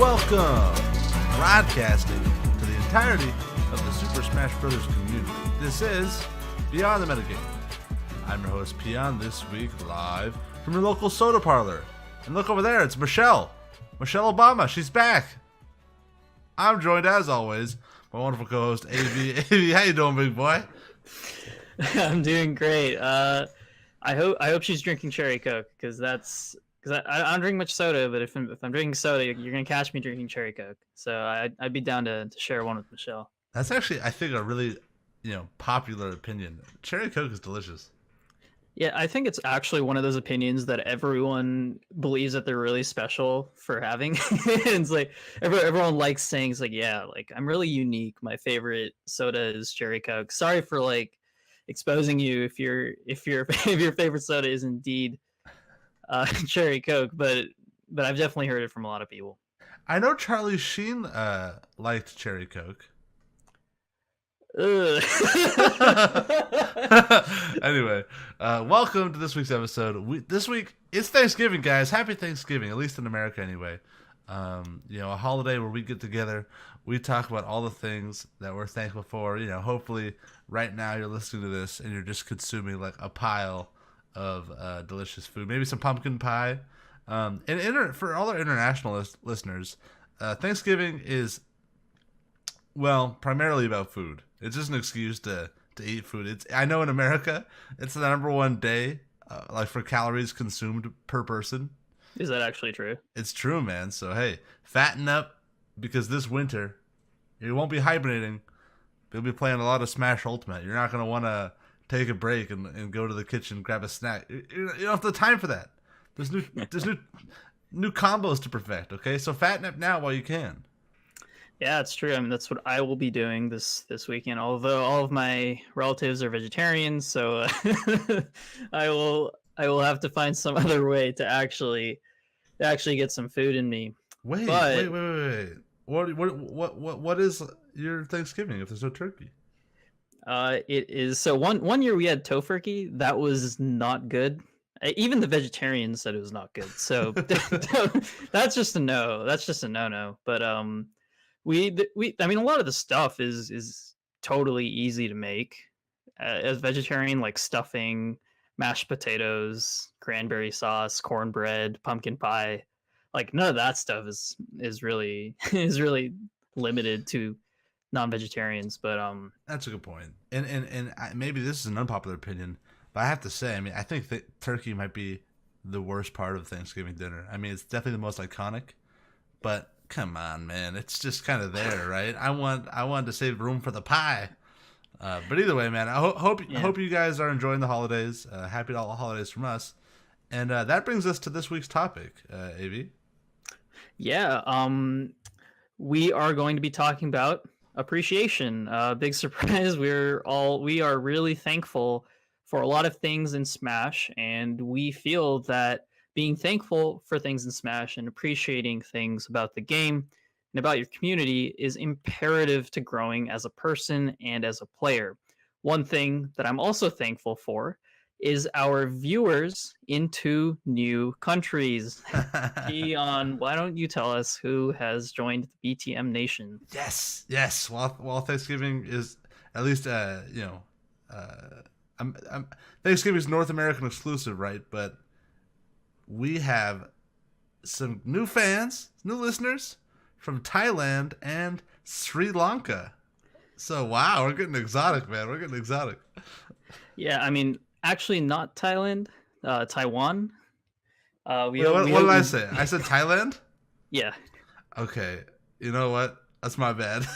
Welcome, broadcasting to the entirety of the Super Smash Bros. Community. This is Beyond the Metagame. I'm your host, Peon, this week live from your local soda parlor. And look over there, it's Michelle. Michelle Obama, she's back. I'm joined, as always, by my wonderful co-host, Abhi. Abhi, how you doing, big boy? I'm doing great. I hope she's drinking cherry Coke, because I don't drink much soda, but if I'm drinking soda, you're gonna catch me drinking cherry Coke. So I'd be down to share one with Michelle. That's actually, I think, a really, popular opinion. Cherry Coke is delicious. Yeah, I think it's actually one of those opinions that everyone believes that they're really special for having. It's like everyone likes saying, it's like, yeah, like I'm really unique. My favorite soda is cherry Coke. Sorry for like exposing you if your favorite soda is indeed cherry Coke, but I've definitely heard it from a lot of people. I know Charlie Sheen liked cherry Coke. Ugh. Anyway, welcome to this week's episode. This week it's Thanksgiving, guys. Happy Thanksgiving, at least in America, anyway. A holiday where we get together, we talk about all the things that we're thankful for. Hopefully, right now you're listening to this and you're just consuming like a pile of delicious food, maybe some pumpkin pie. And for all our international listeners, Thanksgiving is, well, primarily about food. It's just an excuse to eat food. I know in America, it's the number one day, like for calories consumed per person. Is that actually true? It's true, man. So hey, fatten up, because this winter, you won't be hibernating. You'll be playing a lot of Smash Ultimate. You're not gonna want to take a break and go to the kitchen, grab a snack. You don't have the time for that. There's new combos to perfect. Okay, so fatten up now while you can. Yeah, it's true. I mean, that's what I will be doing this weekend. Although all of my relatives are vegetarians, so I will have to find some other way to actually get some food in me. Wait. What is your Thanksgiving if there's no turkey? It is so one year we had tofurkey. That was not good. Even the vegetarians said it was not good. So that's just a no. That's just a no. But I mean, a lot of the stuff is totally easy to make as vegetarian, like stuffing, mashed potatoes, cranberry sauce, cornbread, pumpkin pie. Like none of that stuff is really limited to non-vegetarians. But that's a good point. And maybe this is an unpopular opinion, but I have to say, I mean, I think that turkey might be the worst part of Thanksgiving dinner. I mean, it's definitely the most iconic, but come on, man, it's just kind of there, right? I wanted to save room for the pie. But either way, man, I hope you guys are enjoying the holidays. Happy all the holidays from us. And that brings us to this week's topic, Abhi. Yeah, we are going to be talking about appreciation. Big surprise. We are really thankful for a lot of things in Smash, and we feel that being thankful for things in Smash and appreciating things about the game and about your community is imperative to growing as a person and as a player. One thing that I'm also thankful for is our viewers into new countries. Peon, why don't you tell us who has joined the BTM Nation? Yes. While Thanksgiving is at least Thanksgiving is North American exclusive, right? But we have some new fans, new listeners from Thailand and Sri Lanka. So, wow, we're getting exotic, man. We're getting exotic. Yeah, I mean, actually not Thailand, Taiwan. What did I say? I said Thailand? Yeah. Okay. You know what? That's my bad.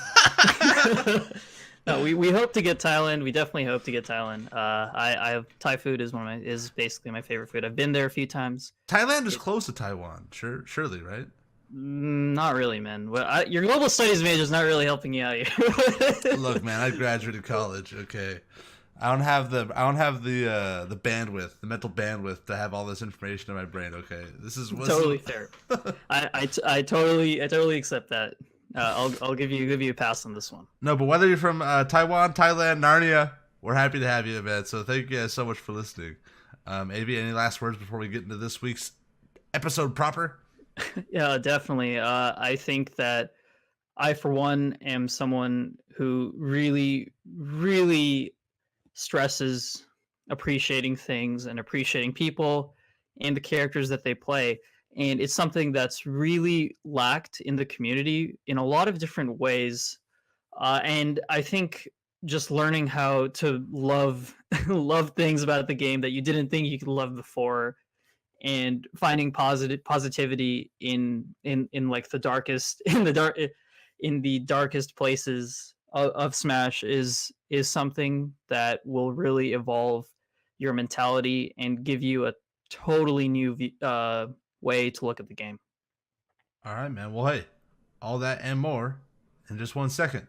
No, we hope to get Thailand. We definitely hope to get Thailand. I have Thai food is basically my favorite food. I've been there a few times. Thailand is close to Taiwan, surely, right? Not really, man. Well, your global studies major is not really helping you out here. Look, man, I graduated college. Okay, I don't have the bandwidth, the mental bandwidth to have all this information in my brain. Okay, this is totally fair. I totally accept that. I'll give you a pass on this one. No, but whether you're from Taiwan, Thailand, Narnia, we're happy to have you, man. So thank you guys so much for listening. Abhi, any last words before we get into this week's episode proper? Yeah, definitely. I think that I, for one, am someone who really, really stresses appreciating things and appreciating people and the characters that they play. And it's something that's really lacked in the community in a lot of different ways. And I think just learning how to love love things about the game that you didn't think you could love before, and finding positivity in like the darkest in the darkest places of Smash is something that will really evolve your mentality and give you a totally new way to look at the game. All right, man. Well, hey, all that and more in just 1 second.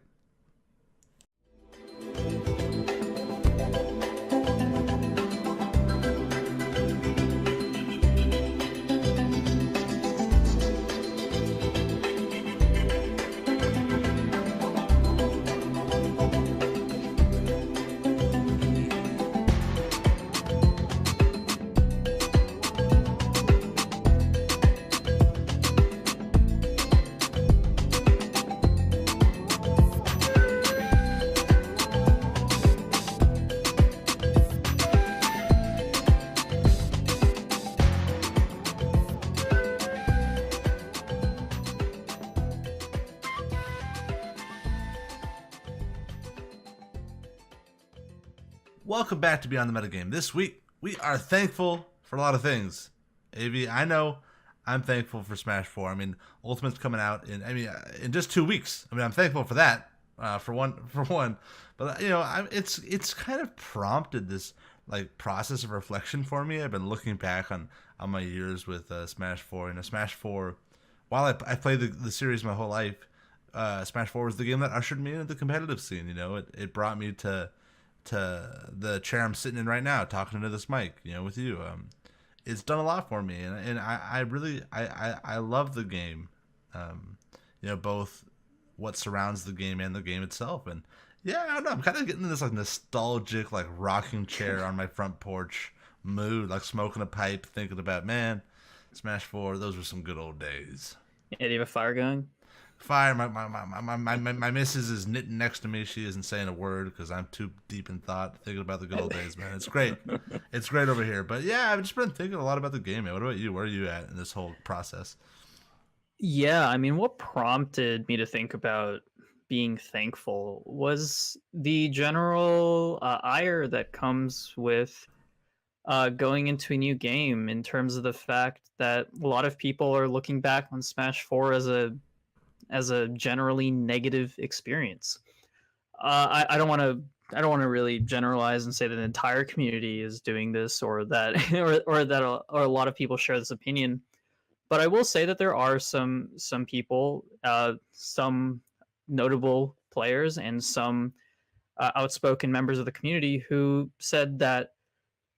Welcome back to Beyond the Metagame. This week, we are thankful for a lot of things. AV, I know I'm thankful for Smash 4. I mean, Ultimate's coming out in just 2 weeks. I mean, I'm thankful for that, for one. But, it's kind of prompted this, like, process of reflection for me. I've been looking back on my years with Smash 4. Smash 4, while I played the series my whole life, Smash 4 was the game that ushered me into the competitive scene. It brought me to the chair I'm sitting in right now, talking into this mic, with you. It's done a lot for me, and I really I love the game. Both what surrounds the game and the game itself. And yeah, I don't know, I'm kind of getting in this like nostalgic, like rocking chair on my front porch mood, like smoking a pipe, thinking about, man, Smash 4, those were some good old days. Yeah, do you have a fire going? Fire. My missus is knitting next to me. She isn't saying a word because I'm too deep in thought, thinking about the good old days, man. It's great. It's great over here. But yeah, I've just been thinking a lot about the game, man. What about you? Where are you at in this whole process? Yeah, I mean, what prompted me to think about being thankful was the general ire that comes with going into a new game, in terms of the fact that a lot of people are looking back on Smash 4 as a generally negative experience. I don't want to. I don't want to really generalize and say that the entire community is doing this, or that or that or a lot of people share this opinion. But I will say that there are some people, some notable players, and some outspoken members of the community who said that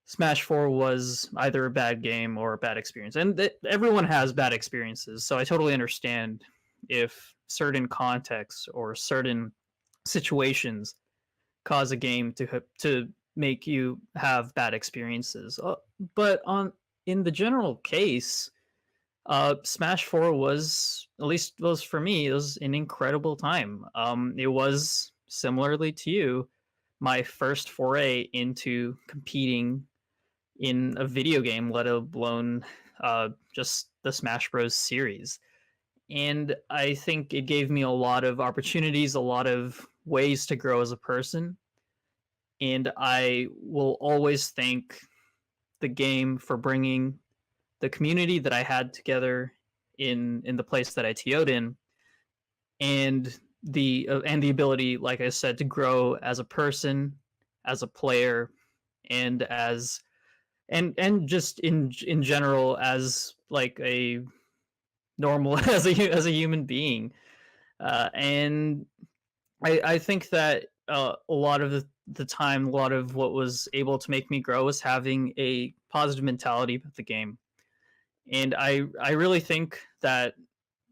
Smash 4 was either a bad game or a bad experience. And everyone has bad experiences. So I totally understand if certain contexts or certain situations cause a game to make you have bad experiences. But on in the general case, Smash 4 was, at least was for me, it was an incredible time. It was, similarly to you, my first foray into competing in a video game, let alone just the Smash Bros. Series. And I think it gave me a lot of opportunities, a lot of ways to grow as a person. And I will always thank the game for bringing the community that I had together in the place that I TO'd in, and the ability, like I said, to grow as a person, as a player, and as and just in general as like a normal as a human being. And I think that a lot of the time, a lot of what was able to make me grow was having a positive mentality about the game. And I really think that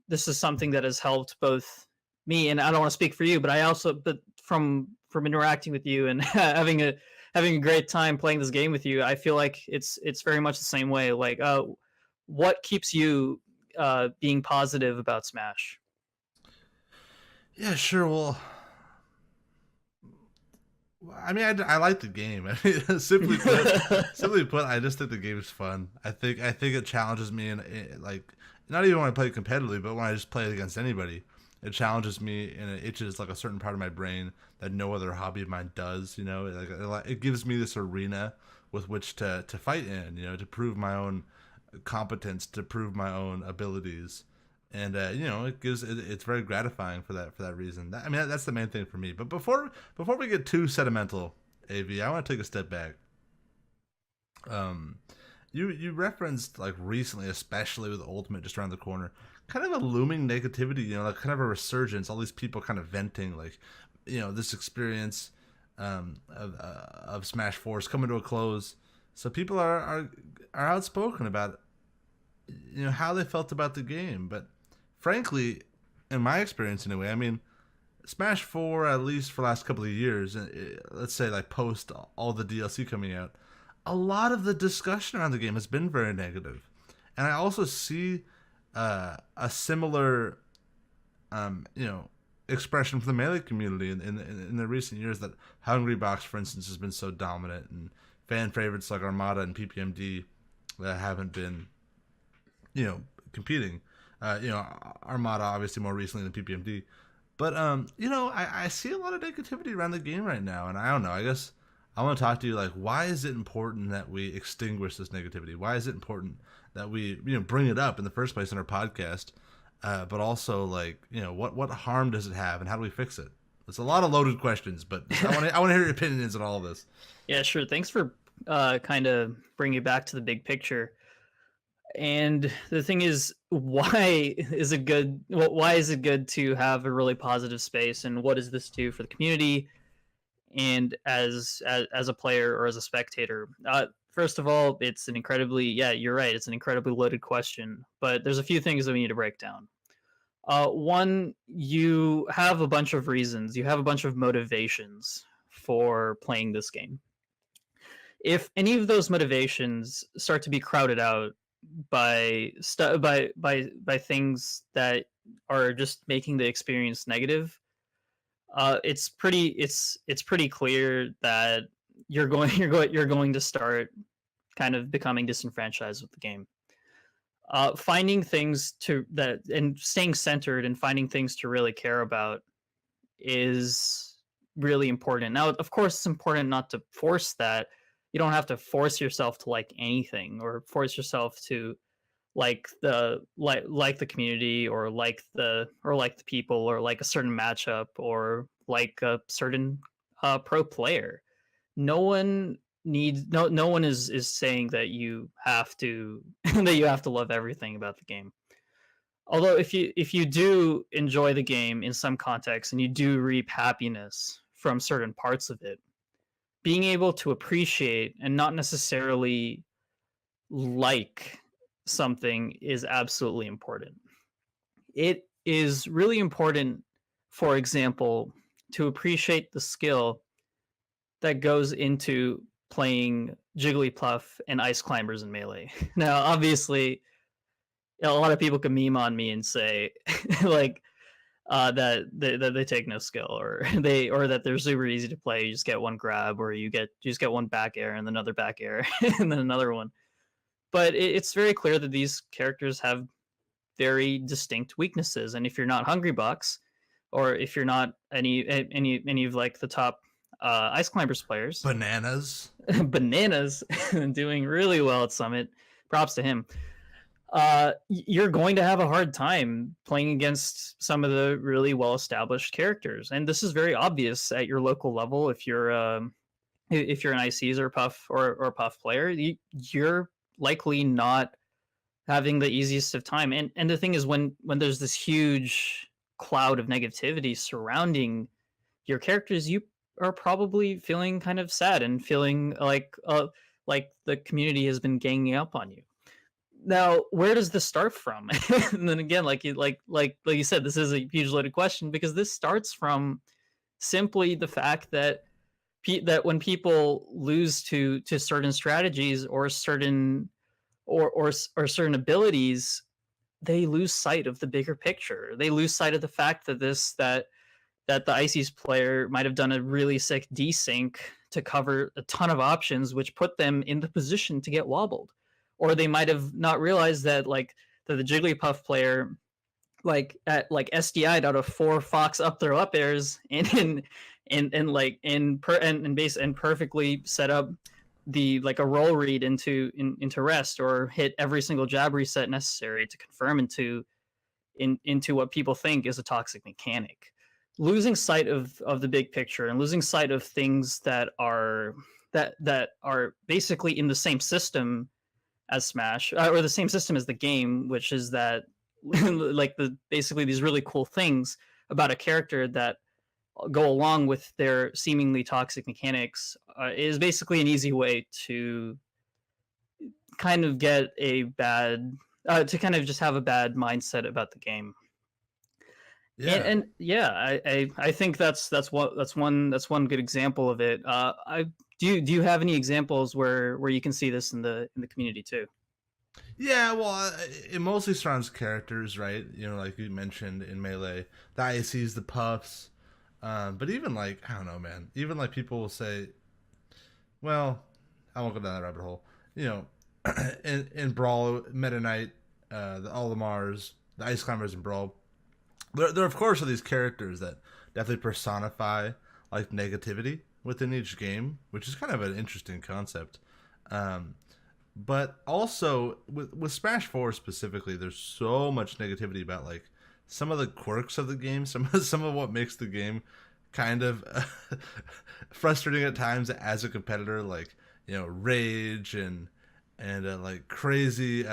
this is something that has helped both me, and I don't want to speak for you, but I also, but from interacting with you and having a great time playing this game with you, I feel like it's very much the same way. Like, what keeps you being positive about Smash. Yeah, sure. Well, I mean, I like the game. I mean, simply put, I just think the game is fun. I think it challenges me, and like not even when I play competitively, but when I just play it against anybody, it challenges me and it itches like a certain part of my brain that no other hobby of mine does. You know, it gives me this arena with which to fight in. You know, to prove my own competence, to prove my own abilities, and it's very gratifying for that reason. I mean, that's the main thing for me. But before we get too sentimental, Av, I want to take a step back. Um, you referenced like recently, especially with Ultimate just around the corner, kind of a looming negativity. You know, like kind of a resurgence. All these people kind of venting, like, this experience of Smash Four is coming to a close. So people are outspoken about how they felt about the game, but frankly, in my experience anyway, I mean, Smash 4, at least for the last couple of years, let's say like post all the DLC coming out, a lot of the discussion around the game has been very negative. And I also see a similar, expression from the Melee community in the recent years, that Hungry Box, for instance, has been so dominant, and fan favorites like Armada and PPMD that haven't been, competing. Armada obviously more recently than PPMD, but I see a lot of negativity around the game right now, and I don't know. I guess I want to talk to you, like, why is it important that we extinguish this negativity? Why is it important that we bring it up in the first place in our podcast? But also, like, what harm does it have, and how do we fix it? It's a lot of loaded questions, but I want to hear your opinions on all of this. Yeah, sure. Thanks for kind of bringing it back to the big picture. And the thing is, why is it good? Why is it good to have a really positive space, and what does this do for the community, and as a player or as a spectator? First of all, it's an incredibly, yeah, you're right, it's an incredibly loaded question, but there's a few things that we need to break down. One, you have a bunch of reasons, you have a bunch of motivations for playing this game. If any of those motivations start to be crowded out by things that are just making the experience negative, it's pretty clear that you're going to start kind of becoming disenfranchised with the game. Finding things and staying centered and finding things to really care about is really important. Now, of course, it's important not to force that. You don't have to force yourself to like anything, or force yourself to like the community, or like the people, or like a certain matchup, or like a certain pro player. No one is saying that you have to that you have to love everything about the game. Although if you do enjoy the game in some context, and you do reap happiness from certain parts of it, being able to appreciate and not necessarily like something is absolutely important. It is really important, for example, to appreciate the skill that goes into playing Jigglypuff and Ice Climbers in Melee. Now, obviously, a lot of people can meme on me and say, like, that they take no skill, or that they're super easy to play. You just get one grab, or you just get one back air and then another back air and then another one. But it's very clear that these characters have very distinct weaknesses, and if you're not Hungry Box, or if you're not any of like the top Ice Climbers players, Bananas doing really well at Summit, props to him. You're going to have a hard time playing against some of the really well-established characters, and this is very obvious at your local level. If you're an ICs or Puff or Puff player, you're likely not having the easiest of time. And the thing is, when there's this huge cloud of negativity surrounding your characters, you are probably feeling kind of sad and feeling like the community has been ganging up on you. Now, where does this start from? And then again, like you said, this is a huge loaded question, because this starts from simply the fact that when people lose to certain strategies, or certain abilities, they lose sight of the bigger picture. They lose sight of the fact that that the Ices player might have done a really sick desync to cover a ton of options, which put them in the position to get wobbled. Or they might have not realized that that the Jigglypuff player SDI'd out of 4 Fox up throw up airs and perfectly set up the a roll read into rest, or hit every single jab reset necessary to confirm into what people think is a toxic mechanic. Losing sight of the big picture and losing sight of things that are basically in the same system as Smash, or the same system as the game, which is that basically these really cool things about a character that go along with their seemingly toxic mechanics, is basically an easy way to kind of get a bad to kind of just have a bad mindset about the game. Yeah. And yeah, I think that's one good example of it. Do you have any examples where you can see this in the community too? Yeah, well, it mostly surrounds characters, right? You know, like you mentioned in Melee, the ICs, the Puffs. But even I don't know, man. Even people will say, well, I won't go down that rabbit hole. You know, in Brawl, Meta Knight, all the Mars, the Ice Climbers in Brawl, there of course are these characters that definitely personify negativity within each game, which is kind of an interesting concept. But also with Smash 4 specifically, there's so much negativity about some of the quirks of the game, some of what makes the game kind of frustrating at times as a competitor, rage and crazy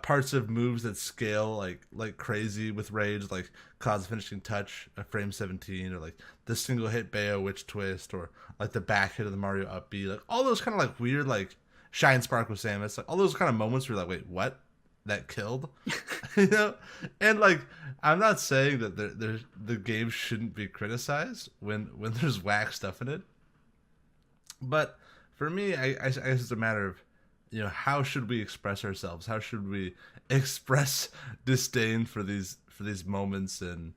parts of moves that scale like crazy with rage, like Cloud's finishing touch, frame 17, or the single hit Bayo witch twist, or the back hit of the Mario up B, all those kind of weird Shine Spark with Samus, all those kind of moments where you're wait, what? That killed? You know? And I'm not saying that the game shouldn't be criticized when there's whack stuff in it, but for me, I guess it's a matter of, how should we express ourselves? How should we express disdain for these moments? And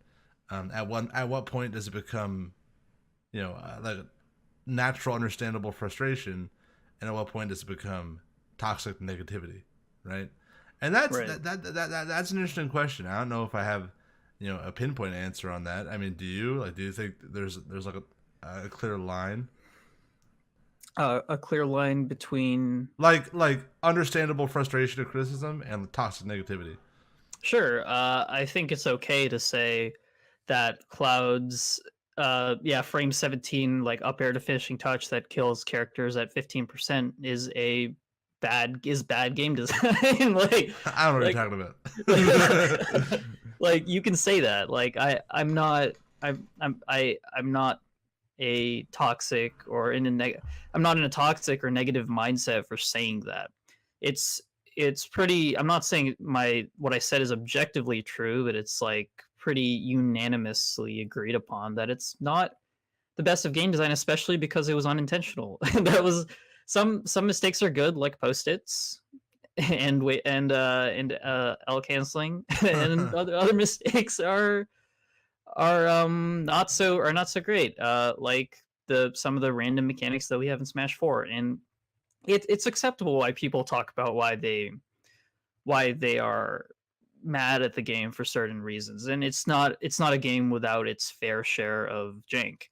at what point does it become, natural, understandable frustration, and at what point does it become toxic negativity, right? And that's Right. that's an interesting question. I don't know if I have, a pinpoint answer on that. I mean, do you do you think there's a clear line? A clear line between Understandable frustration or criticism and toxic negativity. Sure. I think it's okay to say that Cloud's frame 17 up air to finishing touch that kills characters at 15% is bad game design. I don't know what you're talking about. You can say that. I'm not a toxic or I'm not in a toxic or negative mindset for saying that. It's pretty, I'm not saying what I said is objectively true, but it's pretty unanimously agreed upon that it's not the best of game design, especially because it was unintentional. That was some mistakes are good, like post-its and L canceling, and other mistakes are not so great. Like some of the random mechanics that we have in Smash 4, and it's acceptable why people talk about why they are mad at the game for certain reasons, and it's not a game without its fair share of jank.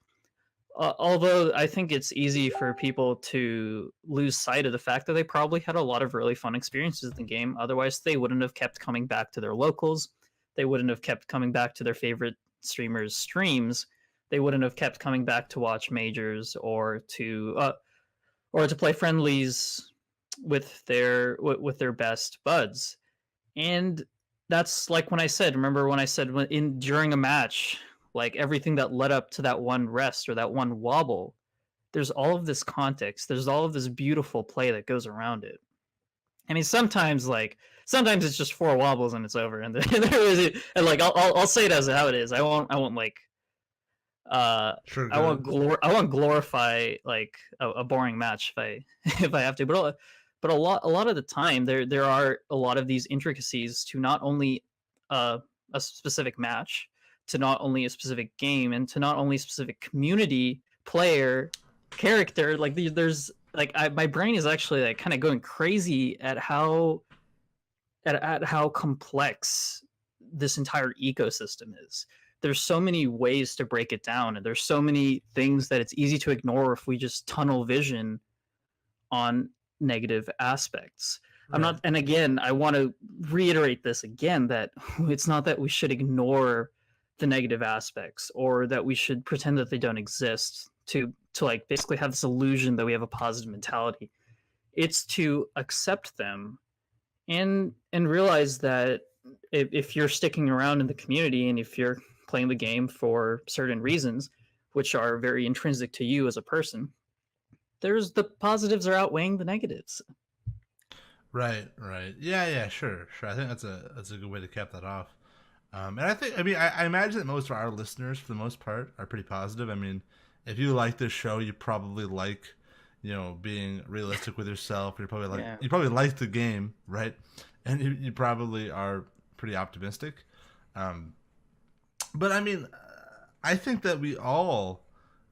Although I think it's easy for people to lose sight of the fact that they probably had a lot of really fun experiences in the game. Otherwise, they wouldn't have kept coming back to their locals. They wouldn't have kept coming back to their favorite streamers' streams. They wouldn't have kept coming back to watch majors or to play friendlies with their best buds. And that's when I said, remember when I said during a match, everything that led up to that one rest or that one wobble, there's all of this context. There's all of this beautiful play that goes around it. I mean, sometimes it's just 4 wobbles and it's over. And there is, and I'll say it as how it is. I won't Sure, I won't glorify a boring match if I have to. but a lot of the time there are a lot of these intricacies to not only uh, a specific match, to not only a specific game, and to not only a specific community, player, character. Like there's like my brain is actually like kind of going crazy at how complex this entire ecosystem is. There's so many ways to break it down, and there's so many things that it's easy to ignore if we just tunnel vision on negative aspects. I'm Right. not, and again, I want to reiterate this again, that it's not that we should ignore the negative aspects or that we should pretend that they don't exist to like basically have this illusion that we have a positive mentality. It's to accept them and realize that if you're sticking around in the community and if you're playing the game for certain reasons, which are very intrinsic to you as a person, there's the positives are outweighing the negatives. Right, right. Yeah, yeah, sure, sure. I think that's a good way to cap that off. And I imagine that most of our listeners, for the most part, are pretty positive. I mean, if you like this show, you probably like, being realistic with yourself. Yeah. You probably like the game, right? And you probably are pretty optimistic. Um, but I mean, I think that we all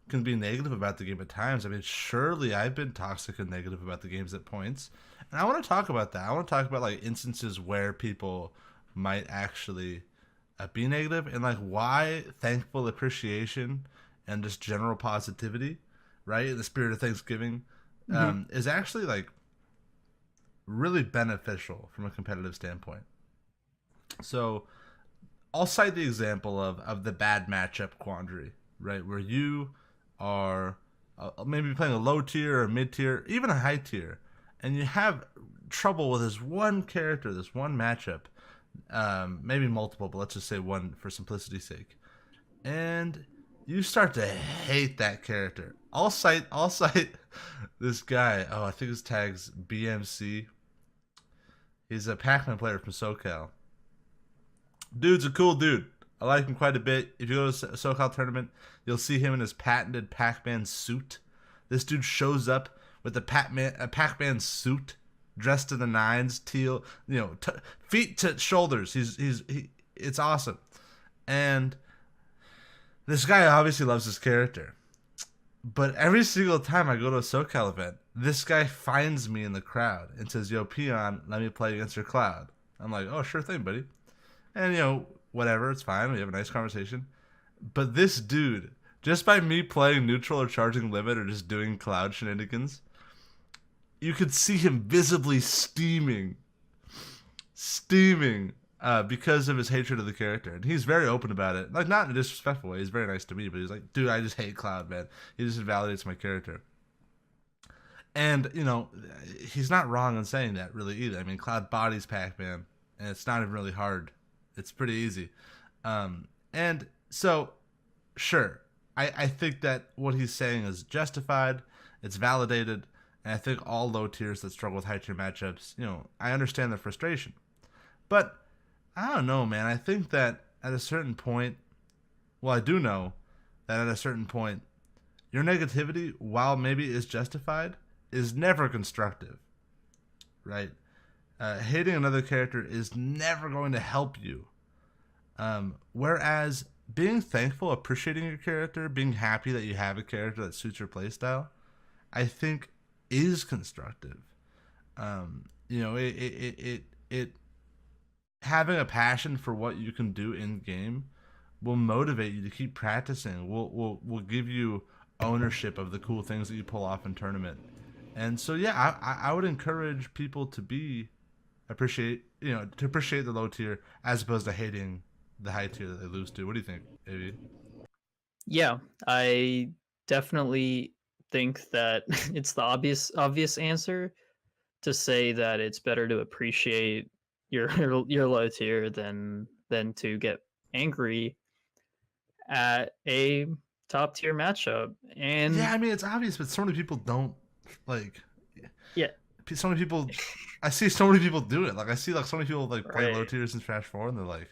can be negative about the game at times. I mean, surely I've been toxic and negative about the games at points, and I want to talk about that. I want to talk about like instances where people might actually be negative, and like why thankful appreciation and just general positivity, right, in the spirit of Thanksgiving, Mm-hmm. is actually like really beneficial from a competitive standpoint. So I'll cite the example of the bad matchup quandary, right? Where you are maybe playing a low tier or mid tier, even a high tier, and you have trouble with this one character, this one matchup, maybe multiple, but let's just say one for simplicity's sake. And you start to hate that character. I'll cite this guy. Oh, I think his tag's BMC. He's a Pac-Man player from SoCal. Dude's a cool dude. I like him quite a bit. If you go to a SoCal tournament, you'll see him in his patented Pac-Man suit. This dude shows up with a Pac-Man suit, dressed to the nines, teal, feet to shoulders. It's awesome. And this guy obviously loves his character. But every single time I go to a SoCal event, this guy finds me in the crowd and says, "Yo, Peon, let me play against your cloud." I'm like, "Oh, sure thing, buddy." And whatever, it's fine. We have a nice conversation. But this dude, just by me playing neutral or charging limit or just doing cloud shenanigans, you could see him visibly steaming, because of his hatred of the character. And he's very open about it. Like, not in a disrespectful way. He's very nice to me, but he's like, "Dude, I just hate Cloud, man. He just invalidates my character." And, he's not wrong in saying that, really, either. I mean, Cloud bodies Pac-Man, and it's not even really hard. It's pretty easy. And so, sure, I think that what he's saying is justified. It's validated. And I think all low tiers that struggle with high tier matchups, I understand their frustration. But I don't know, man. I think that at a certain point, well, I do know that at a certain point, your negativity, while maybe is justified, is never constructive, right? Hating another character is never going to help you. Whereas being thankful, appreciating your character, being happy that you have a character that suits your playstyle, I think is constructive. It having a passion for what you can do in game will motivate you to keep practicing. Will give you ownership of the cool things that you pull off in tournament. And so yeah, I would encourage people to appreciate the low tier as opposed to hating the high tier that they lose to. What do you think, Avi? Yeah, I definitely think that it's the obvious answer to say that it's better to appreciate your low tier than to get angry at a top tier matchup. And Yeah, I mean it's obvious, but so many people don't like. yeah, So many people, I see so many people do it. Like I see like so many people like play low right. tiers in Smash 4, and they're like,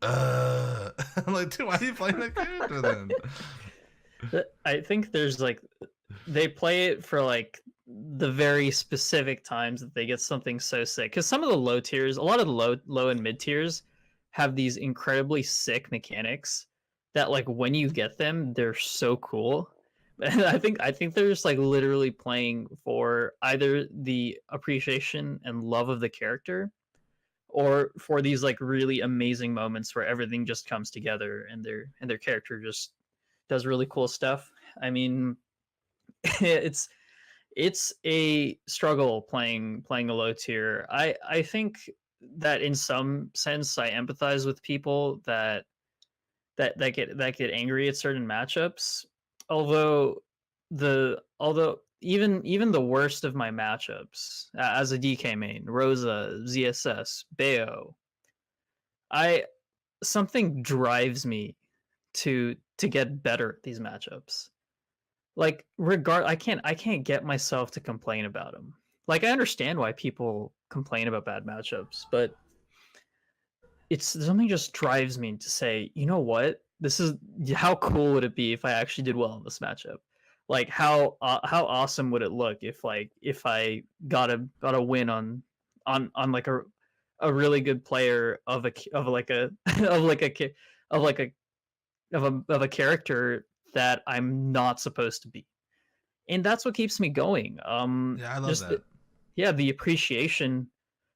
I'm like, dude, why are you playing that character then? I think there's like they play it for like the very specific times that they get something so sick. Because some of the low tiers, a lot of the low and mid tiers, have these incredibly sick mechanics that like when you get them, they're so cool. And I think they're just like literally playing for either the appreciation and love of the character, or for these like really amazing moments where everything just comes together and their character just does really cool stuff. I mean, it's it's a struggle playing a low tier. I think that in some sense I empathize with people that get angry at certain matchups. Although although even the worst of my matchups as a DK main, Rosa, ZSS, Bayo, I something drives me to get better at these matchups. Like I can't get myself to complain about them. Like I understand why people complain about bad matchups, but it's something just drives me to say, you know what? This is how cool would it be if I actually did well in this matchup? Like how awesome would it look if I got a win on like a really good player of like a of like a of like a of a character that I'm not supposed to be. And that's what keeps me going. Yeah, I love Just that. yeah, the appreciation.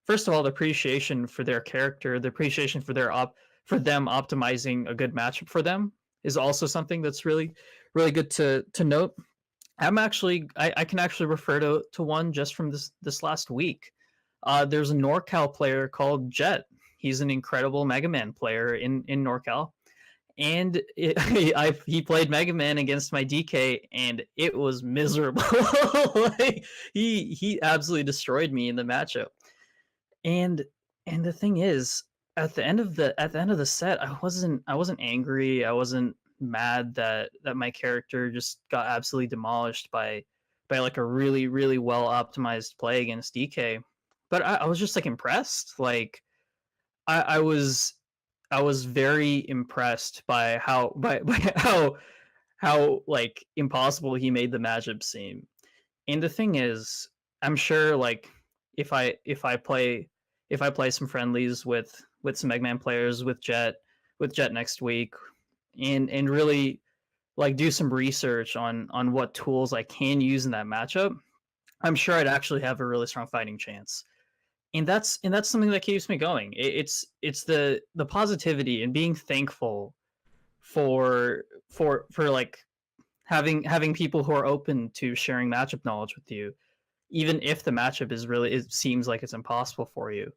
First of all, the appreciation for their character, the appreciation for for them optimizing a good matchup for them is also something that's really good to note. I can actually refer to one just from this last week. There's a NorCal player called Jet. He's an incredible Mega Man player in NorCal, and he played Mega Man against my DK, and it was miserable. Like, he absolutely destroyed me in the matchup. And the thing is, at the end of the set, I wasn't angry. I wasn't mad that my character just got absolutely demolished by like a really well optimized play against DK. But I was just like impressed. Like I was I was very impressed by by how like impossible he made the matchup seem. And the thing is, I'm sure like if I play some friendlies with some Eggman players with Jet next week, and really like do some research on what tools I can use in that matchup, I'm sure I'd actually have a really strong fighting chance. And that's something that keeps me going. It's the positivity and being thankful for like having people who are open to sharing matchup knowledge with you, even if the matchup is really it seems like it's impossible for you.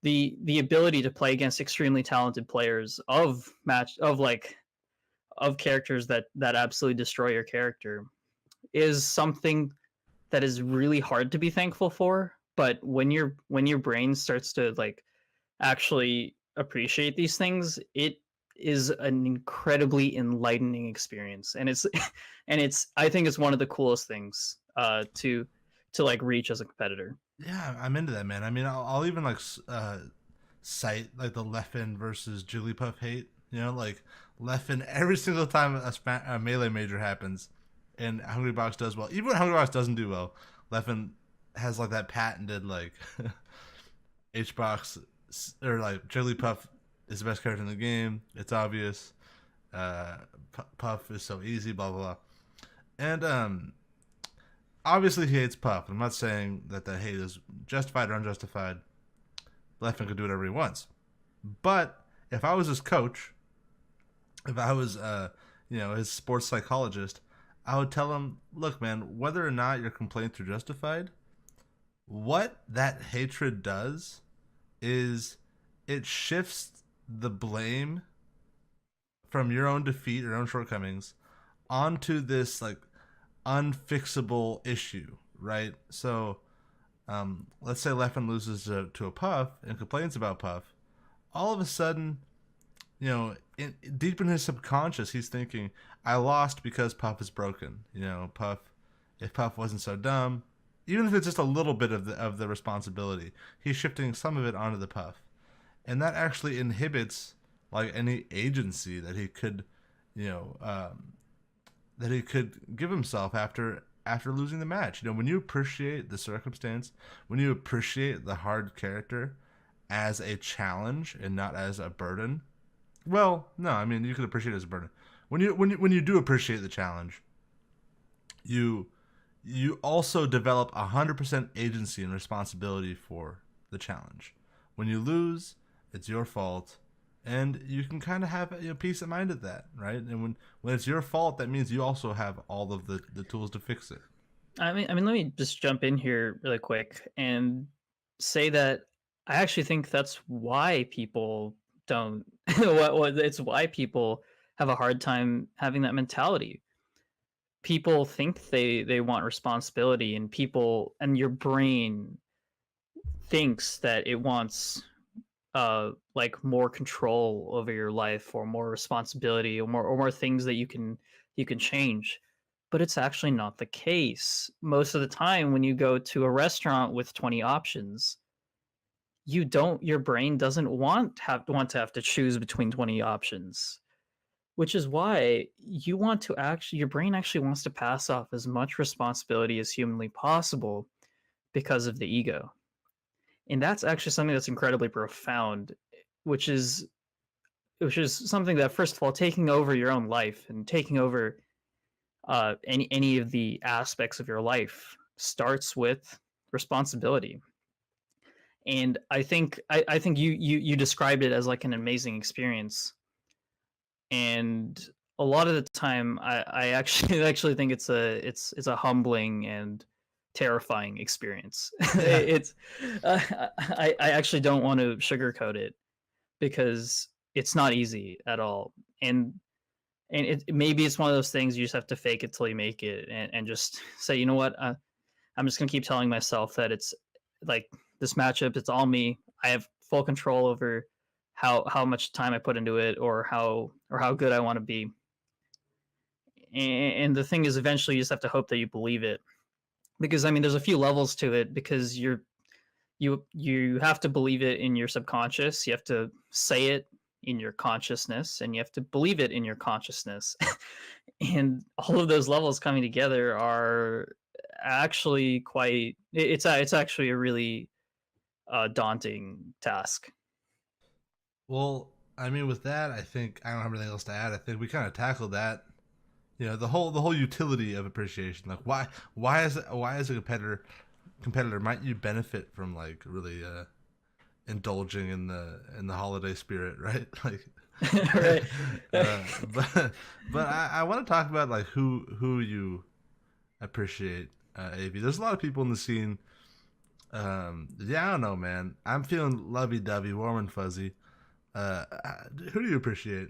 The ability to play against extremely talented players of characters that absolutely destroy your character is something that is really hard to be thankful for. But when your brain starts to like actually appreciate these things, it is an incredibly enlightening experience, and it's and it's I think it's one of the coolest things to like reach as a competitor. Yeah, I'm into that, man. I mean, I'll even like cite like the Leffen versus Jigglypuff hate. You know, like Leffen every single time a melee major happens, and Hungrybox does well. Even when Hungrybox doesn't do well, Leffen has like that patented like HBox or like Jigglypuff is the best character in the game. It's obvious. Puff is so easy. Blah blah blah. And obviously he hates Puff. I'm not saying that hate is justified or unjustified. Leffen could do whatever he wants. But if I was his coach, if I was his sports psychologist, I would tell him, look, man, whether or not your complaints are justified, what that hatred does is it shifts the blame from your own defeat or own shortcomings onto this like unfixable issue, right? So, let's say Leffen loses to a Puff and complains about Puff. All of a sudden, deep in his subconscious, he's thinking, "I lost because Puff is broken." If Puff wasn't so dumb, even if it's just a little bit of the responsibility, he's shifting some of it onto the Puff, and that actually inhibits like any agency that he could, that he could give himself after after losing the match. When you appreciate the circumstance, when you appreciate the hard character as a challenge and not as a burden. Well, no, I mean you could appreciate it as a burden. When you do appreciate the challenge, you you also develop 100% agency and responsibility for the challenge. When you lose, it's your fault, and you can kind of have peace of mind at that, right? And when it's your fault, that means you also have all of the tools to fix it. I mean, let me just jump in here really quick and say that I actually think that's why people don't. It's why people have a hard time having that mentality. People think they want responsibility, and your brain thinks that it wants like more control over your life, or more responsibility, or more things that you can change. But it's actually not the case. Most of the time when you go to a restaurant with 20 options, your brain doesn't want to have to choose between 20 options, which is why your brain actually wants to pass off as much responsibility as humanly possible because of the ego. And that's actually something that's incredibly profound, which is something that, first of all, taking over your own life and taking over any of the aspects of your life starts with responsibility. And I think you described it as like an amazing experience. And a lot of the time, I actually actually think it's a humbling and terrifying experience. Yeah. It's I actually don't want to sugarcoat it, because it's not easy at all. And maybe it's one of those things you just have to fake it till you make it, and just say, you know what, I'm just gonna keep telling myself that it's like this matchup, it's all me. I have full control over how much time I put into it, or how good I want to be. And the thing is, eventually you just have to hope that you believe it, because I mean there's a few levels to it, because you have to believe it in your subconscious, you have to say it in your consciousness, and you have to believe it in your consciousness. And all of those levels coming together are actually quite it's actually a really daunting task. Well, I mean, with that, I think I don't have anything else to add. I think we kind of tackled that. The whole utility of appreciation. Like, why as a competitor might you benefit from like really indulging in the holiday spirit, right? Like, Right. uh, but I want to talk about like who you appreciate, AV. There's a lot of people in the scene. Yeah, I don't know, man. I'm feeling lovey dovey, warm and fuzzy. Who do you appreciate?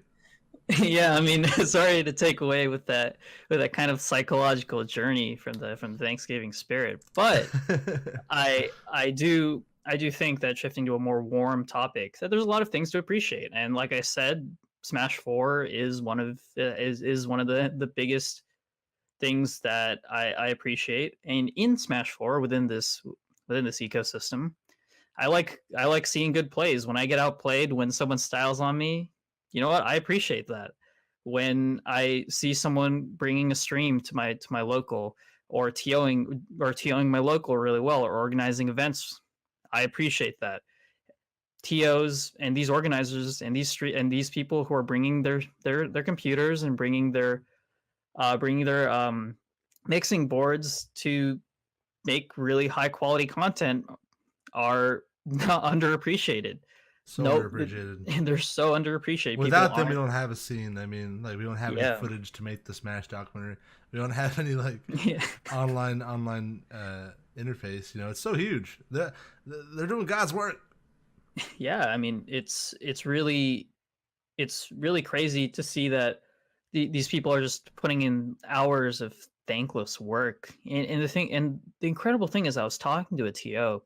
Yeah, I mean, sorry to take away with that kind of psychological journey from the Thanksgiving spirit, but I do think that, shifting to a more warm topic, that there's a lot of things to appreciate. And like I said, Smash 4 is one of the biggest things that I appreciate. And in Smash 4, within this ecosystem, I like seeing good plays. When I get outplayed, when someone styles on me, you know what? I appreciate that. When I see someone bringing a stream to my local, or TOing my local really well, or organizing events, I appreciate that. TOs and these organizers and these people who are bringing their computers and bringing their mixing boards to make really high quality content are not underappreciated. So No, underappreciated. and they're so underappreciated. People Without them, we aren't. don't have a scene. I mean, like we don't have any Yeah, footage to make the Smash documentary. We don't have any like yeah, online interface. It's so huge. They're doing God's work. yeah. I mean, it's really crazy to see that these people are just putting in hours of thankless work. And the incredible thing is, I was talking to a TO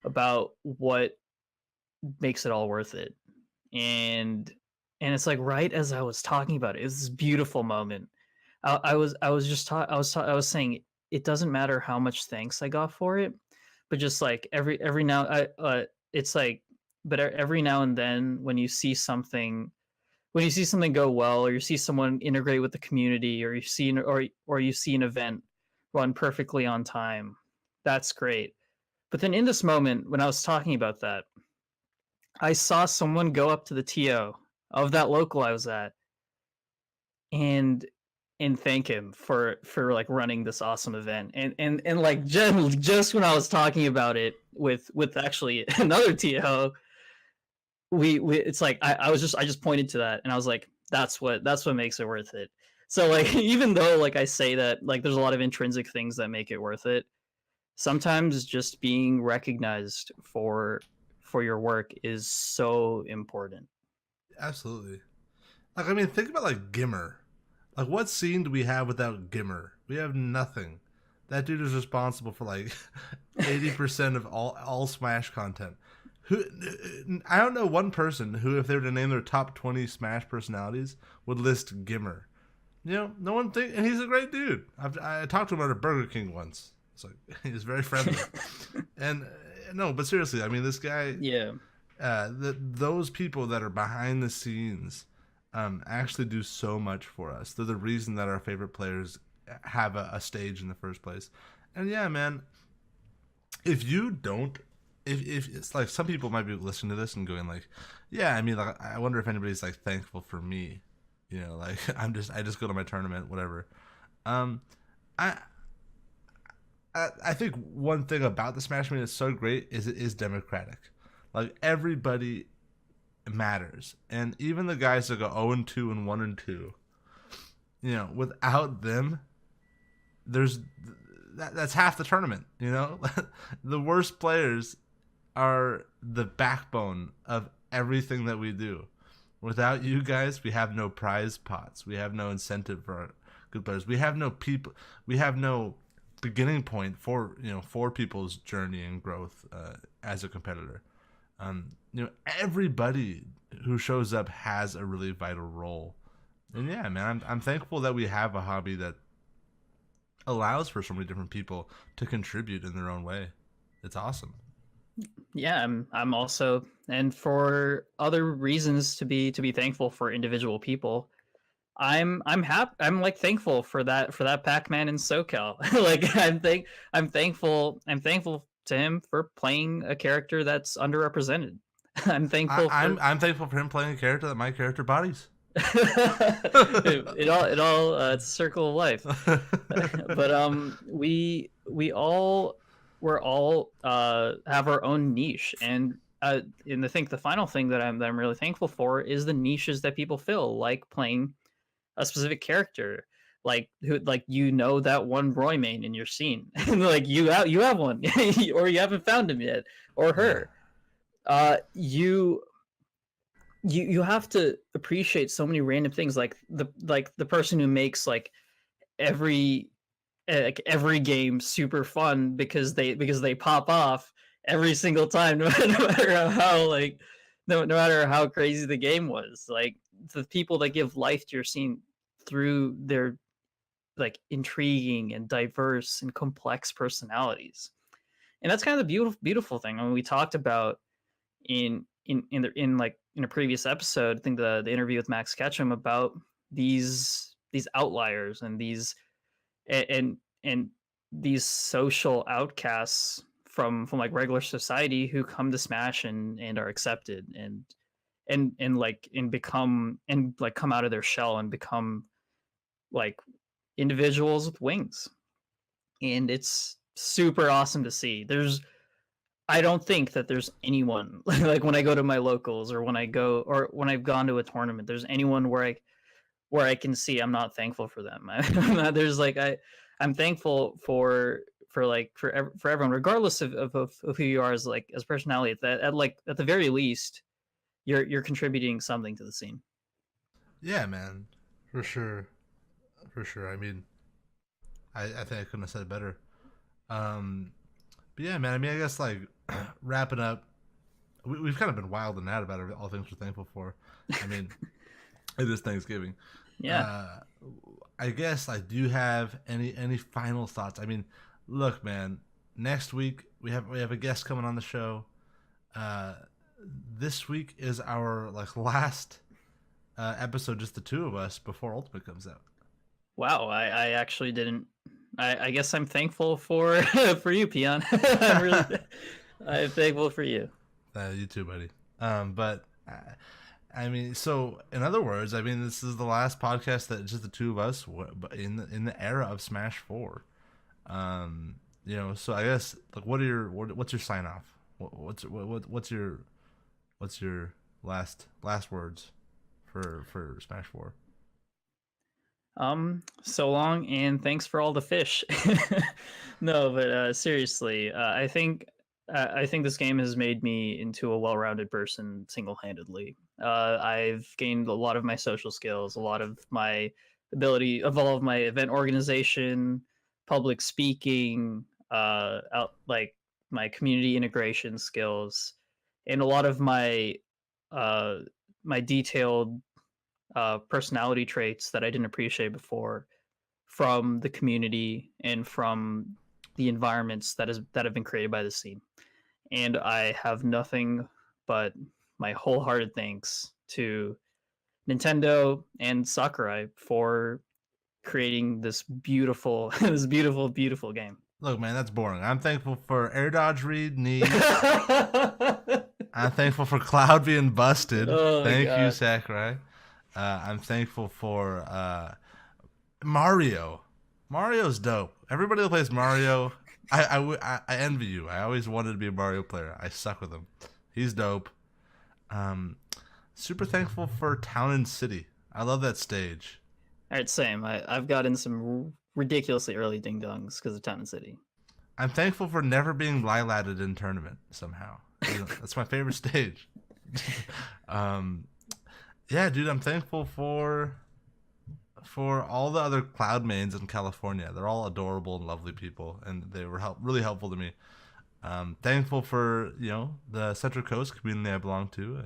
about what makes it all worth it, and it's like, right as I was talking about it, it's this beautiful moment. I was just I was saying, it doesn't matter how much thanks I got for it, but just like every now I it's like, but every now and then, when you see something go well, or you see someone integrate with the community, or you see an event run perfectly on time. That's great. But then in this moment, when I was talking about that, I saw someone go up to the TO of that local I was at and thank him for like running this awesome event. And like just when I was talking about it with actually another TO, we it's like I just pointed to that and I was like, that's what makes it worth it. So like even though like I say that like there's a lot of intrinsic things that make it worth it, sometimes just being recognized for your work is so important. Absolutely. Like, I mean, think about like Gimmer. Like, what scene do we have without Gimmer? We have nothing. That dude is responsible for like 80% of all Smash content. Who I don't know one person who, if they were to name their top 20 Smash personalities, would list Gimmer. You know, no one think, and he's a great dude. I talked to him at a Burger King once. It's like he's very friendly, and no, but seriously, I mean, this guy, Yeah. those people that are behind the scenes, actually do so much for us. They're the reason that our favorite players have a stage in the first place. And yeah, man, if you don't, if it's like some people might be listening to this and going like, yeah, I mean, like, I wonder if anybody's like thankful for me, you know, like I just go to my tournament, whatever. Um, I. I think one thing about the Smash Media that's so great is it is democratic. Like, everybody matters, and even the guys that go 0-2 and 1-2, you know, without them, there's that's half the tournament. You know, the worst players are the backbone of everything that we do. Without you guys, we have no prize pots. We have no incentive for our good players. We have no people. We have no beginning point for, you know, for people's journey and growth as a competitor. You know, everybody who shows up has a really vital role. And yeah, man, I'm thankful that we have a hobby that allows for so many different people to contribute in their own way. It's awesome. Yeah, I'm also, and for other reasons to be thankful for individual people. I'm happy. I'm like thankful for that Pac-Man in SoCal. Like I'm thankful to him for playing a character that's underrepresented. I'm thankful for I'm thankful for him playing a character that my character bodies. it all it's a circle of life. But we all we're all have our own niche, and I think the final thing that I'm really thankful for is the niches that people fill, like playing a specific character, like who, like, you know, that one Roy main in your scene, and like you have one, or you haven't found him yet, or Yeah. her. You you have to appreciate so many random things, like the person who makes every every game super fun because they pop off every single time, no matter how no matter how crazy the game was. Like, the people that give life to your scene through their like intriguing and diverse and complex personalities. And that's kind of the beautiful thing. I mean, we talked about in a previous episode, I think the interview with Max Ketchum, about these outliers and and and these social outcasts from like regular society who come to Smash and are accepted and become and like come out of their shell and become like individuals with wings. And it's super awesome to see. I don't think that there's anyone like when I go to my locals, or when I've gone to a tournament, there's anyone where I can see I'm not thankful for them. There's like I'm thankful for everyone, regardless of who you are as personality. That at the very least, you're contributing something to the scene. Yeah, man, for sure, for sure. I mean, I think I couldn't have said it better. Um, but yeah, man. I mean, I guess like wrapping up, we've kind of been wild and out about all things we're thankful for. I mean, it is Thanksgiving. Yeah. Uh, I guess like, do you have any final thoughts? I mean, look, man. Next week we have a guest coming on the show. Uh, this week is our like last episode, just the two of us before Ultimate comes out. Wow. I actually I guess I'm thankful for for you, Peon. I'm thankful for you. You too, buddy. But I mean, so in other words, I mean, this is the last podcast that just the two of us in the era of Smash Four. So I guess like, what's your sign off? What's your last words for Smash Four? So long, and thanks for all the fish. No, but seriously, I think this game has made me into a well-rounded person single-handedly. I've gained a lot of my social skills, a lot of my ability, of all of my event organization, public speaking, like my community integration skills, and a lot of uh, my detailed personality traits that I didn't appreciate before from the community and from the environments that have been created by the scene. And I have nothing but my wholehearted thanks to Nintendo and Sakurai for creating this beautiful, this beautiful game. Look, man, that's boring. I'm thankful for air dodge read knee. I'm thankful for Cloud being busted. Oh, Thank God. you, Sakurai. I'm thankful for Mario. Mario's dope. Everybody who plays Mario, I envy you. I always wanted to be a Mario player. I suck with him. He's dope. Super thankful for Town and City. I love that stage. All right, same. I've gotten some ridiculously early ding dongs because of Town and City. I'm thankful for never being lilated in tournament somehow. That's my favorite stage. Yeah, dude, I'm thankful for all the other Cloud mains in California. They're all adorable and lovely people, and they were really helpful to me. Thankful for the Central Coast community I belong to,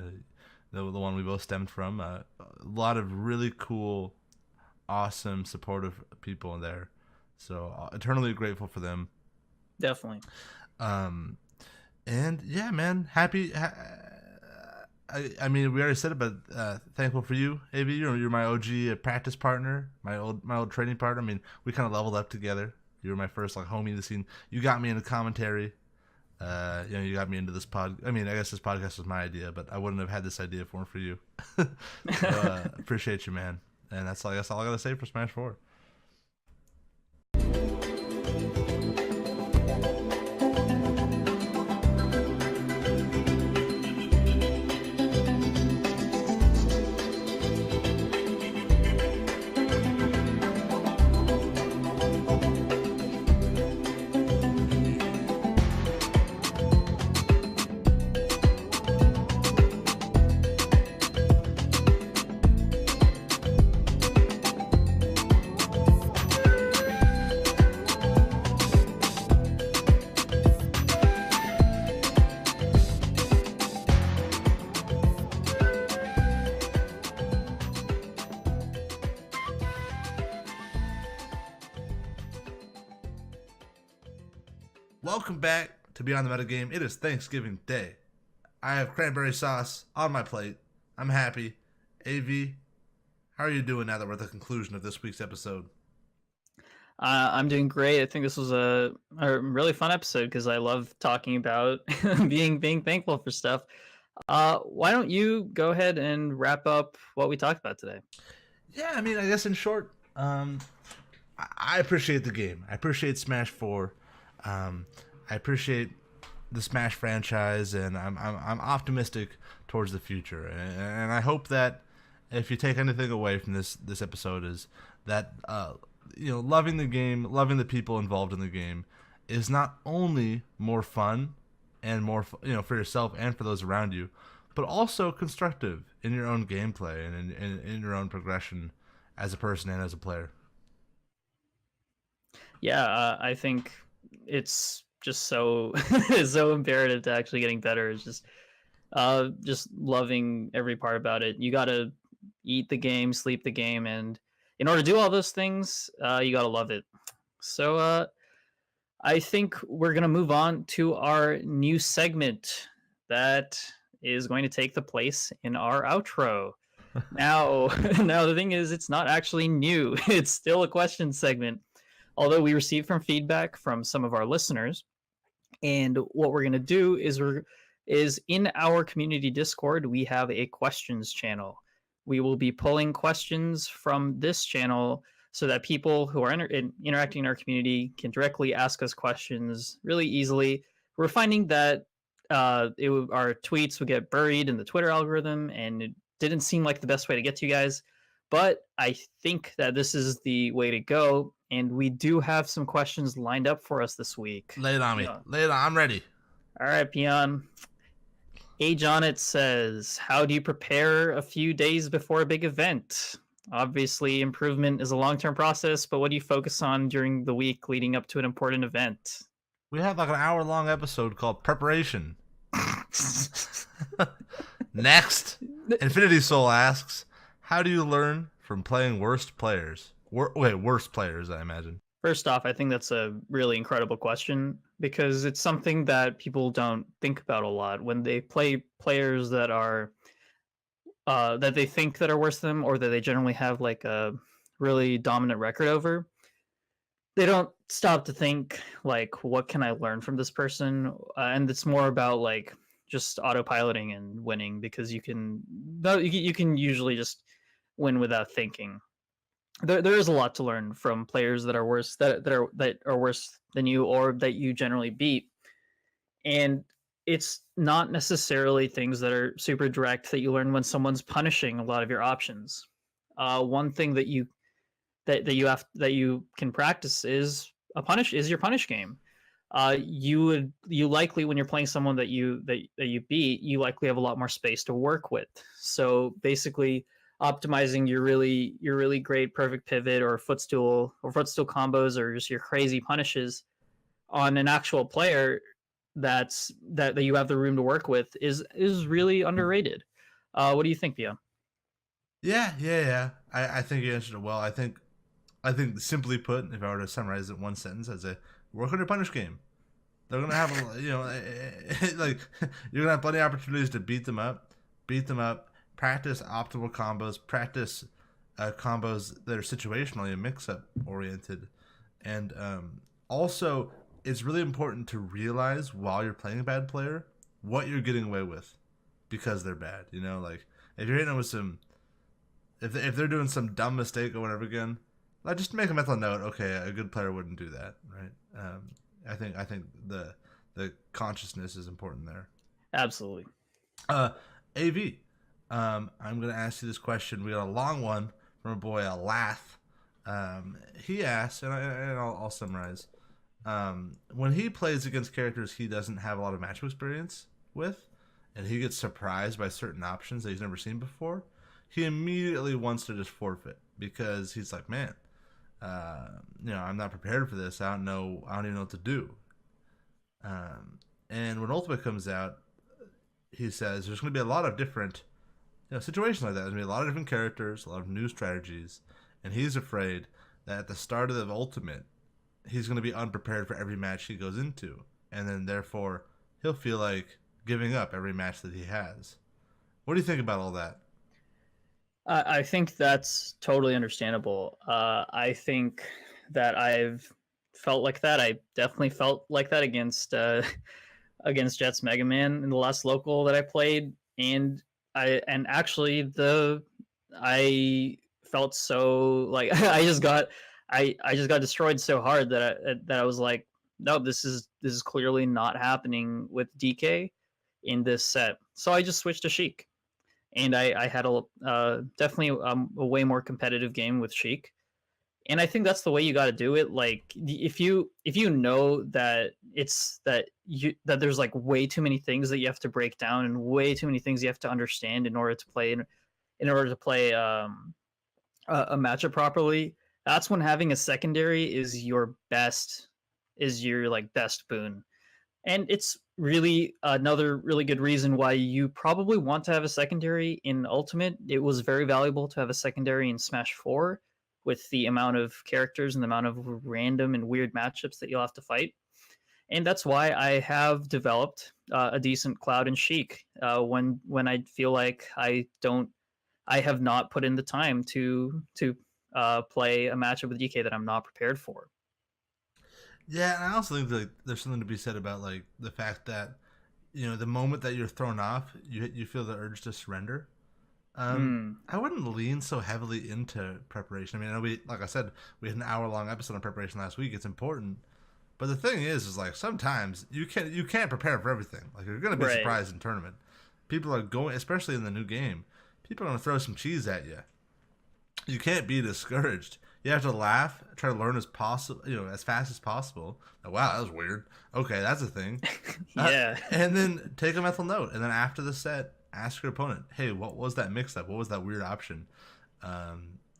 the one we both stemmed from. A lot of really cool, awesome, supportive people in there. So eternally grateful for them. Definitely. And yeah, man, happy. I mean, we already said it, but thankful for you, AV. You're my OG practice partner, my old training partner. I mean, we kind of leveled up together. You were my first like homie in the scene. You got me into commentary. You got me into this pod. I mean, I guess this podcast was my idea, but I wouldn't have had this idea if it weren't for you. So, appreciate you, man. And that's all I gotta say for Smash 4. Welcome back to Beyond the Metagame. It is Thanksgiving Day. I have cranberry sauce on my plate. I'm happy. AV, how are you doing now that we're at the conclusion of this week's episode? I'm doing great. I think this was a really fun episode because I love talking about being thankful for stuff. Why don't you go ahead and wrap up what we talked about today? Yeah, I mean, I guess in short, I appreciate the game. I appreciate Smash 4. I appreciate the Smash franchise, and I'm optimistic towards the future. And I hope that if you take anything away from this episode, is that loving the game, loving the people involved in the game, is not only more fun and more for yourself and for those around you, but also constructive in your own gameplay and in your own progression as a person and as a player. Yeah, I think it's just so so imperative to actually getting better. It's just loving every part about it. You gotta eat the game, sleep the game, and in order to do all those things, you gotta love it. So I think we're gonna move on to our new segment that is going to take the place in our outro. Now the thing is, it's not actually new. It's still a question segment. although we received from feedback from some of our listeners. And what we're going to do is in our community Discord, we have a questions channel. We will be pulling questions from this channel so that people who are interacting in our community can directly ask us questions really easily. We're finding that our tweets would get buried in the Twitter algorithm, and it didn't seem like the best way to get to you guys. But I think that this is the way to go, and we do have some questions lined up for us this week. Lay it on me. Lay it on. I'm ready. All right, Peon. Age on it says, how do you prepare a few days before a big event? Obviously, improvement is a long-term process, but what do you focus on during the week leading up to an important event? We have like an hour-long episode called Preparation. Next, Infinity Soul asks, how do you learn from playing worst players? Worst players, I imagine. First off, I think that's a really incredible question because it's something that people don't think about a lot when they play players that are that they think that are worse than them, or that they generally have like a really dominant record over. They don't stop to think like, what can I learn from this person? And it's more about like just autopiloting and winning, because you can usually just win without thinking. There is a lot to learn from players that are worse that are worse than you, or that you generally beat. And it's not necessarily things that are super direct that you learn when someone's punishing a lot of your options. One thing that you can practice is your punish game. You likely, when you're playing someone that you beat, you likely have a lot more space to work with. So basically, optimizing your really great perfect pivot or footstool combos, or just your crazy punishes on an actual player that you have the room to work with is really underrated. What do you think, Peon? Yeah. I think you answered it well. I think simply put, if I were to summarize it in one sentence, I'd say work on your punish game. They're gonna have like you're gonna have plenty of opportunities to beat them up. Practice optimal combos. Practice combos that are situationally and mix-up oriented, and also it's really important to realize while you're playing a bad player what you're getting away with because they're bad. Like if you're hitting them with some, if they're doing some dumb mistake or whatever again, like just make a mental note. Okay, a good player wouldn't do that, right? I think the consciousness is important there. Absolutely. AV. I'm gonna ask you this question. We got a long one from a boy, Lath. He asked, and I'll summarize. When he plays against characters he doesn't have a lot of matchup experience with, and he gets surprised by certain options that he's never seen before, he immediately wants to just forfeit because he's like, man, I'm not prepared for this. I don't even know what to do. And when Ultimate comes out, he says there's going to be a lot of different situations like that. There's going to be a lot of different characters, a lot of new strategies, and he's afraid that at the start of the Ultimate, he's going to be unprepared for every match he goes into, and then therefore he'll feel like giving up every match that he has. What do you think about all that? I think that's totally understandable. I think that I've felt like that. I definitely felt like that against Jets Mega Man in the last local that I played, and I felt so like I just got destroyed so hard that I was like, no, this is clearly not happening with DK in this set. So I just switched to Sheik, and I had definitely a way more competitive game with Sheik. And I think that's the way you got to do it. Like if you know that that there's like way too many things that you have to break down and way too many things you have to understand in order to play a matchup properly, that's when having a secondary is your best boon. And it's really another really good reason why you probably want to have a secondary in Ultimate. It was very valuable to have a secondary in Smash 4 with the amount of characters and the amount of random and weird matchups that you'll have to fight. And that's why I have developed a decent Cloud and Sheik when I feel like I have not put in the time to play a matchup with DK that I'm not prepared for. Yeah, and I also think that, like, there's something to be said about like the fact that the moment that you're thrown off, you feel the urge to surrender. Mm, I wouldn't lean so heavily into preparation. I mean, I know like I said, we had an hour-long episode on preparation last week. It's important, but the thing is like sometimes you can't prepare for everything. Like you're gonna be right. surprised in tournament. People are going, especially in the new game. People are gonna throw some cheese at you. You can't be discouraged. You have to laugh, try to learn as possible, as fast as possible. Like, wow, that was weird. Okay, that's a thing. Yeah. And then take a mental note, and then after the set, ask your opponent, "Hey, what was that mix-up? What was that weird option?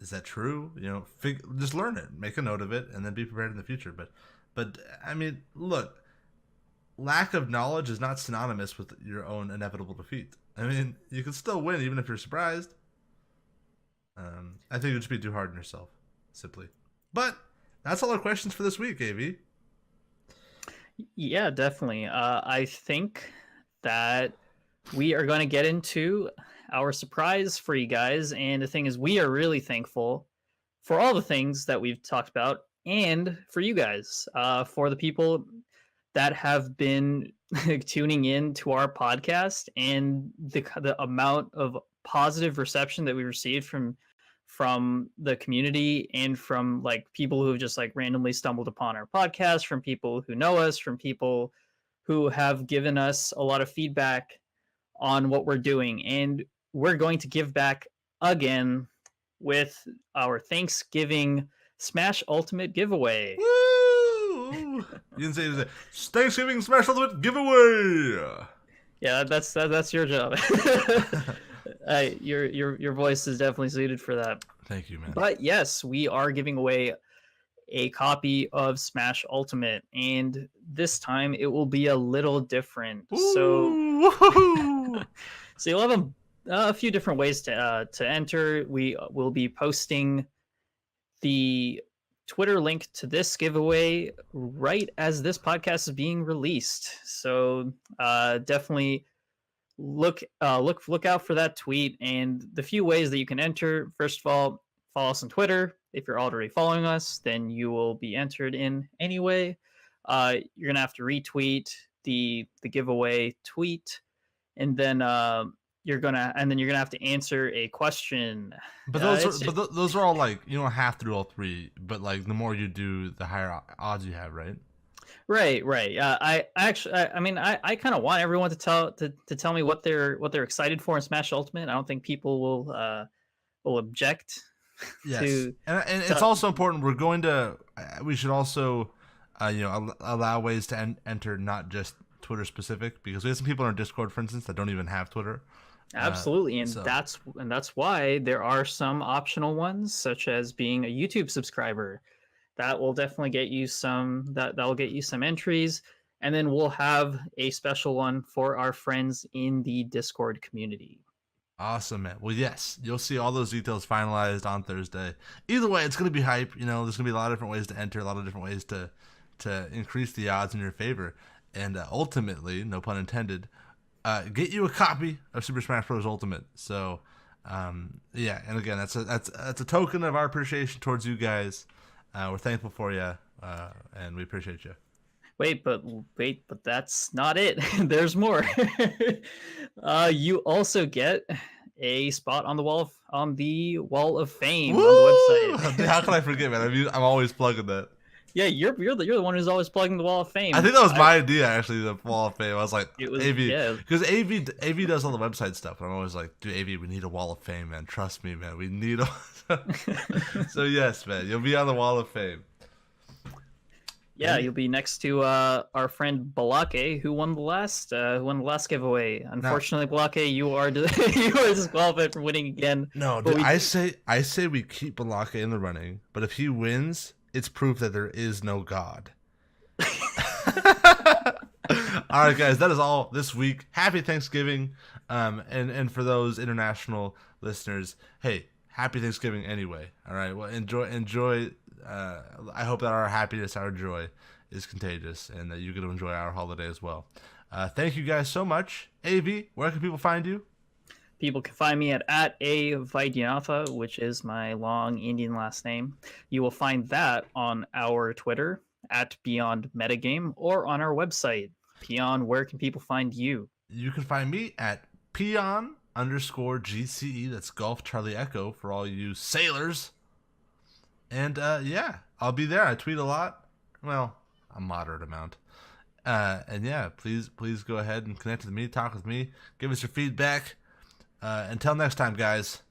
Is that true? Just learn it, make a note of it, and then be prepared in the future." But I mean, look, lack of knowledge is not synonymous with your own inevitable defeat. I mean, you can still win even if you're surprised. I think it would just be too hard on yourself, simply. But that's all our questions for this week, AV. Yeah, definitely. I think that we are going to get into our surprise for you guys. And the thing is, we are really thankful for all the things that we've talked about and for you guys, for the people that have been tuning in to our podcast and the amount of positive reception that we received from the community and from like people who have just like randomly stumbled upon our podcast, from people who know us, from people who have given us a lot of feedback on what we're doing. And we're going to give back again with our Thanksgiving Smash Ultimate giveaway. Woo! You didn't say Thanksgiving Smash Ultimate giveaway. Yeah, that's your job. Your voice is definitely suited for that. Thank you, man. But yes, we are giving away a copy of Smash Ultimate, and this time it will be a little different. Ooh, So you'll have a few different ways to enter. We will be posting the Twitter link to this giveaway right as this podcast is being released. So definitely look out for that tweet. And the few ways that you can enter: first of all, follow us on Twitter. If you're already following us, then you will be entered in anyway. You're gonna have to retweet the giveaway tweet, and then you're gonna have to answer a question. But those are all like, you don't have to do all three, but like the more you do, the higher odds you have, right? Right. I actually, I mean, I kind of want everyone to tell me what they're excited for in Smash Ultimate. I don't think people will object. Yes, and it's also important. We should also, allow ways to enter, not just Twitter specific, because we have some people in our Discord, for instance, that don't even have Twitter. Absolutely, and that's why there are some optional ones, such as being a YouTube subscriber. That will definitely get you that'll get you some entries, and then we'll have a special one for our friends in the Discord community. Awesome, man. Well, yes, you'll see all those details finalized on Thursday. Either way, it's going to be hype. There's going to be a lot of different ways to enter, a lot of different ways to increase the odds in your favor, and ultimately, no pun intended, get you a copy of Super Smash Bros. Ultimate. So, yeah, and again, that's a token of our appreciation towards you guys. We're thankful for you, and we appreciate you. Wait, but that's not it. There's more. You also get a spot on the wall of fame. Woo! On the website. How can I forget, man? I'm always plugging that. Yeah, you're the one who's always plugging the wall of fame. I think that was my idea, actually, the wall of fame. I was like, AV, yeah, because AV does all the website stuff. And I'm always like, dude, AV, we need a wall of fame, man. Trust me, man. We need a. So yes, man, you'll be on the wall of fame. Yeah, you'll be next to our friend Balake, who won the last giveaway. Unfortunately, Balake, you are disqualified from winning again. No, dude, I say we keep Balake in the running, but if he wins, it's proof that there is no God. All right, guys, that is all this week. Happy Thanksgiving, and for those international listeners, hey, happy Thanksgiving anyway. All right, well, enjoy. I hope that our happiness, our joy, is contagious, and that you get to enjoy our holiday as well. Thank you guys so much. AV, where can people find you? People can find me at Abhi Vaidyanatha, which is my long Indian last name. You will find that on our Twitter at Beyond Metagame or on our website. Peon, where can people find you? You can find me at Peon_GCE. That's Golf Charlie Echo for all you sailors. And yeah, I'll be there. I tweet a lot. Well, a moderate amount. And yeah, please go ahead and connect with me, talk with me, give us your feedback. Until next time, guys.